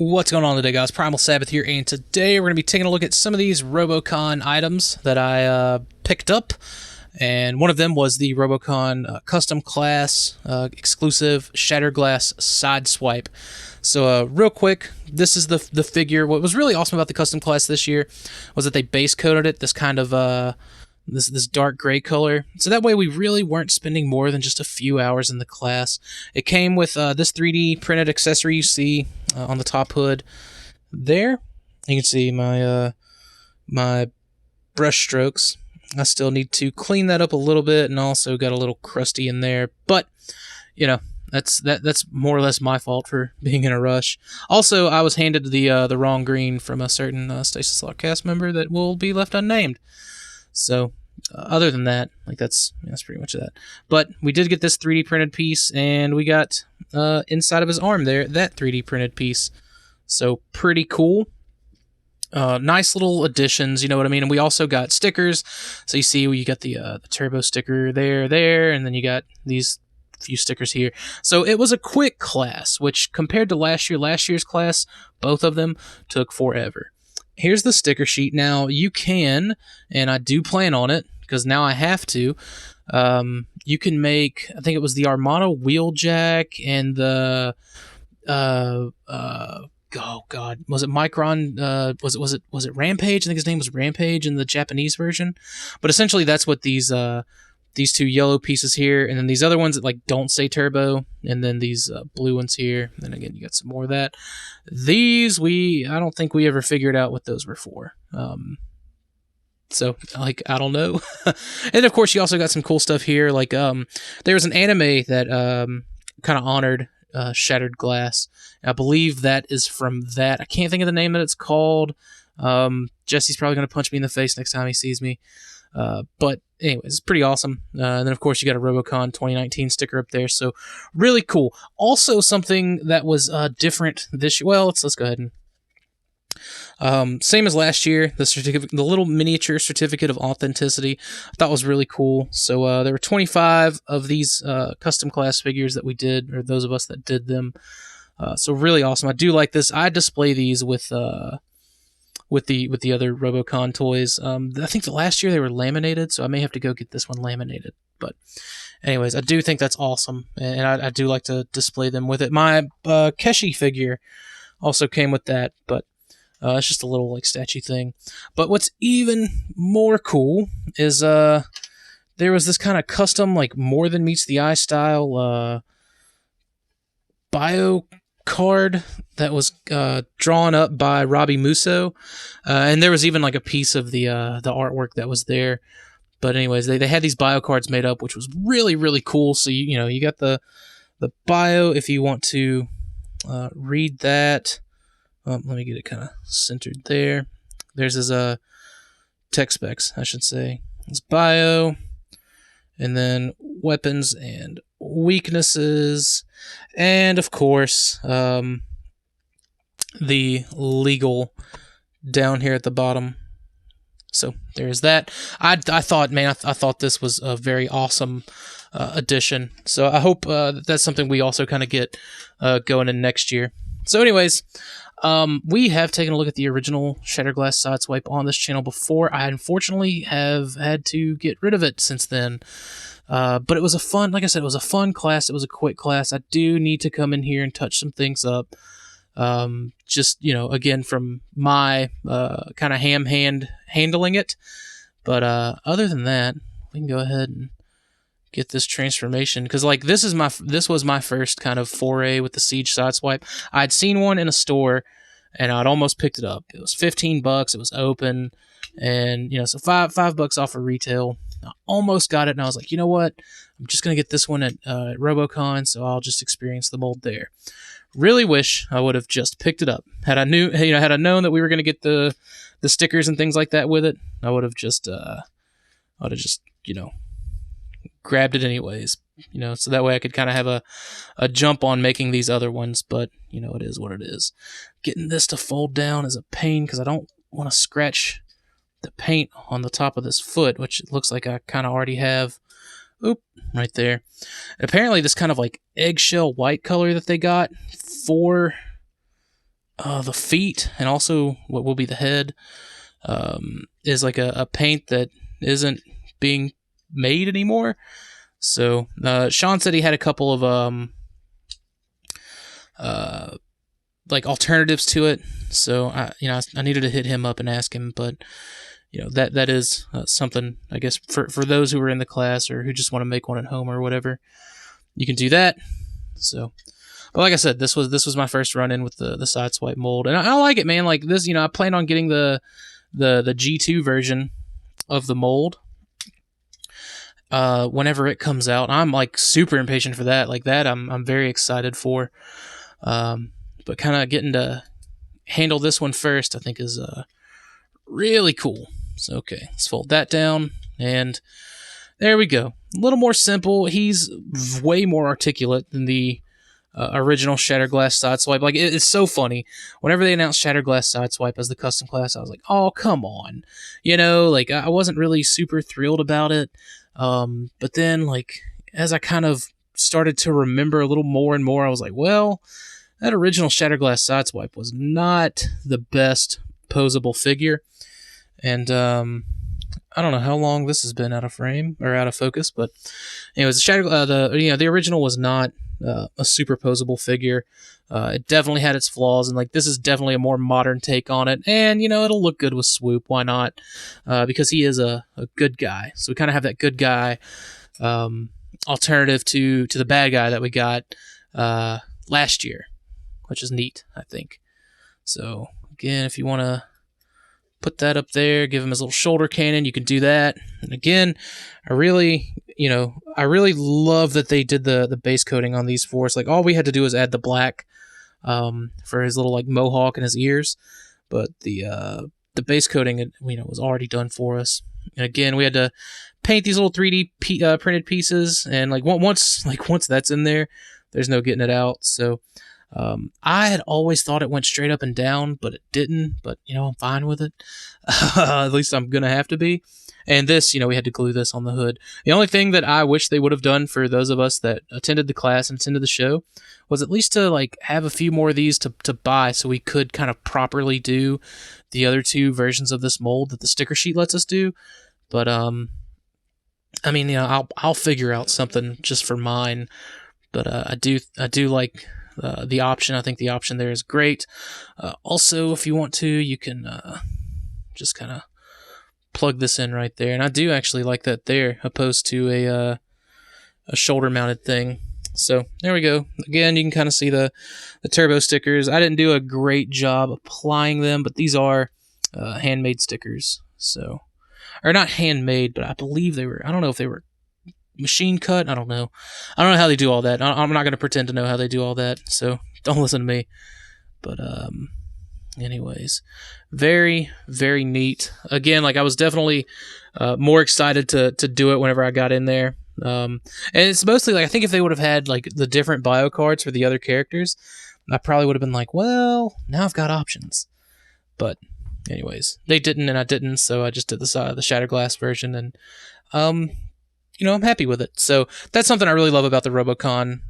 What's going on today, guys? Primal Sabbath here, and today we're going to be taking a look at some of these Robocon items that I picked up, and one of them was the Robocon custom class exclusive Shattered Glass Sideswipe. So real quick, this is the figure. What was really awesome about the custom class this year was that they base coated it this kind of this dark gray color, so that way we really weren't spending more than just a few hours in the class. It came with this 3D printed accessory you see on the top hood there. You can see my my brush strokes. I still need to clean that up a little bit, and also got a little crusty in there, but you know, that's more or less my fault for being in a rush. Also, I was handed the wrong green from a certain Stasis Lock cast member that will be left unnamed. So, other than that, like that's pretty much that. But we did get this 3D printed piece, and we got inside of his arm there that 3D printed piece. So pretty cool. Nice little additions, you know what I mean. And we also got stickers. So you see, you got the turbo sticker there, and then you got these few stickers here. So it was a quick class, which compared to last year's class, both of them took forever. Here's the sticker sheet. Now, you can, and I do plan on it, because now I have to, you can make, I think it was the Armada Wheeljack and the, oh god, was it Micron, was it Rampage? I think his name was Rampage in the Japanese version. But essentially that's what these two yellow pieces here, and then these other ones that like don't say turbo, and then these blue ones here. And then again, you got some more of that. These I don't think we ever figured out what those were for. So like I don't know. And of course, you also got some cool stuff here. Like there was an anime that kind of honored Shattered Glass. I believe that is from that. I can't think of the name that it's called. Jesse's probably gonna punch me in the face next time he sees me. But anyways, it's pretty awesome. And then of course you got a Robocon 2019 sticker up there, so really cool. Also something that was different this year. Well, let's go ahead and same as last year, the certificate, the little miniature certificate of authenticity, I thought was really cool. So there were 25 of these custom class figures that we did, or those of us that did them. So really awesome. I do like this. I display these with the other Robocon toys. I think the last year they were laminated, so I may have to go get this one laminated. But anyways, I do think that's awesome, and I do like to display them with it. My Keshi figure also came with that, but it's just a little like statue thing. But what's even more cool is there was this kind of custom, like more than meets the eye style bio card that was drawn up by Robbie Musso, and there was even like a piece of the artwork that was there. But anyways, they had these bio cards made up, which was really cool. So you got the bio if you want to read that. Let me get it kind of centered there. There's his tech specs, I should say. His bio, and then weapons and weaknesses, and of course the legal down here at the bottom. So there's that. I thought this was a very awesome addition. So I hope that's something we also kind of get going in next year. So anyways, we have taken a look at the original Shattered Glass Sideswipe on this channel before. I unfortunately have had to get rid of it since then. But it was a fun, like I said, it was a fun class. It was a quick class. I do need to come in here and touch some things up. Just, again, from my kind of handling it. But other than that, we can go ahead and get this transformation, because like this was my first kind of foray with the Siege Sideswipe. I'd seen one in a store, and I'd almost picked it up. It was $15. It was open, and so $5 off of retail. I almost got it, and I was like, you know what? I'm just gonna get this one at Robocon, so I'll just experience the mold there. Really wish I would have just picked it up. Had I known that we were gonna get the stickers and things like that with it, I would have just grabbed it anyways, so that way I could kind of have a jump on making these other ones. But it is what it is. Getting this to fold down is a pain, because I don't want to scratch the paint on the top of this foot, which it looks like I kind of already have. Oop, right there. And apparently this kind of like eggshell white color that they got for the feet and also what will be the head is like a paint that isn't being made anymore. So Sean said he had a couple of like alternatives to it. So I needed to hit him up and ask him, but that is something, I guess, for those who are in the class or who just want to make one at home or whatever, you can do that. So, but like I said, this was my first run in with the Sideswipe mold, and I like it, man. Like this, I plan on getting the G2 version of the mold whenever it comes out. I'm like super impatient for that. Like that, I'm very excited for. But kind of getting to handle this one first, I think, is really cool. So okay, let's fold that down, and there we go. A little more simple. He's way more articulate than the original Shattered Glass Sideswipe. Like, it's so funny. Whenever they announced Shattered Glass Sideswipe as the custom class, I was like, oh, come on. Like, I wasn't really super thrilled about it. But then, like, as I kind of started to remember a little more and more, I was like, well, that original Shattered Glass Sideswipe was not the best posable figure. And I don't know how long this has been out of frame or out of focus, but anyways, the original was not a super posable figure. It definitely had its flaws, and like this is definitely a more modern take on it. And it'll look good with Swoop. Why not? Because he is a good guy, so we kind of have that good guy alternative to the bad guy that we got last year, which is neat, I think. So again, if you want to put that up there, give him his little shoulder cannon, you can do that. And again, I really love that they did the base coating on these for us. Like, all we had to do was add the black for his little like mohawk and his ears, but the base coating was already done for us. And again, we had to paint these little 3D printed pieces, and like once that's in there, there's no getting it out. So I had always thought it went straight up and down, but it didn't. But I'm fine with it. At least I'm gonna have to be. And this, we had to glue this on the hood. The only thing that I wish they would have done for those of us that attended the class and attended the show was at least to like have a few more of these to buy, so we could kind of properly do the other two versions of this mold that the sticker sheet lets us do. But I mean, I'll figure out something just for mine. But I do like the option. I think the option there is great. Also, if you want to, you can just kind of plug this in right there. And I do actually like that there, opposed to a shoulder-mounted thing. So there we go. Again, you can kind of see the turbo stickers. I didn't do a great job applying them, but these are handmade stickers. So, or not handmade, but I believe they were. I don't know if they were machine cut. I don't know how they do all that. I'm not going to pretend to know how they do all that, so don't listen to me. But anyways, very, very neat. Again, like I was definitely more excited to do it whenever I got in there. And it's mostly like, I think if they would have had like the different bio cards for the other characters, I probably would have been like, well, now I've got options. But anyways, they didn't and I didn't, so I just did the Shattered Glass version, and I'm happy with it. So that's something I really love about the Robocon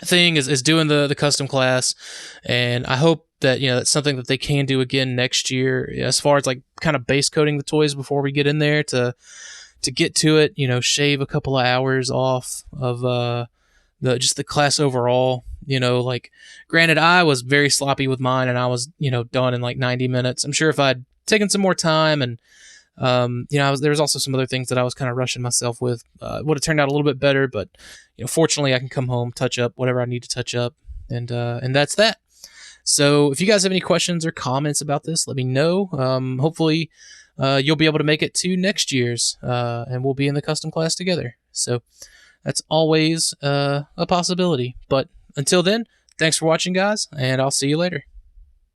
thing is doing the custom class, and I hope that that's something that they can do again next year, as far as like kind of base coating the toys before we get in there to get to it. Shave a couple of hours off of the class overall. Like, granted, I was very sloppy with mine, and I was done in like 90 minutes. I'm sure if I'd taken some more time and there was also some other things that I was kind of rushing myself with. It would have turned out a little bit better, but fortunately, I can come home, touch up whatever I need to touch up, and that's that. So, if you guys have any questions or comments about this, let me know. Hopefully, you'll be able to make it to next year's, and we'll be in the custom class together. So, that's always a possibility. But until then, thanks for watching, guys, and I'll see you later.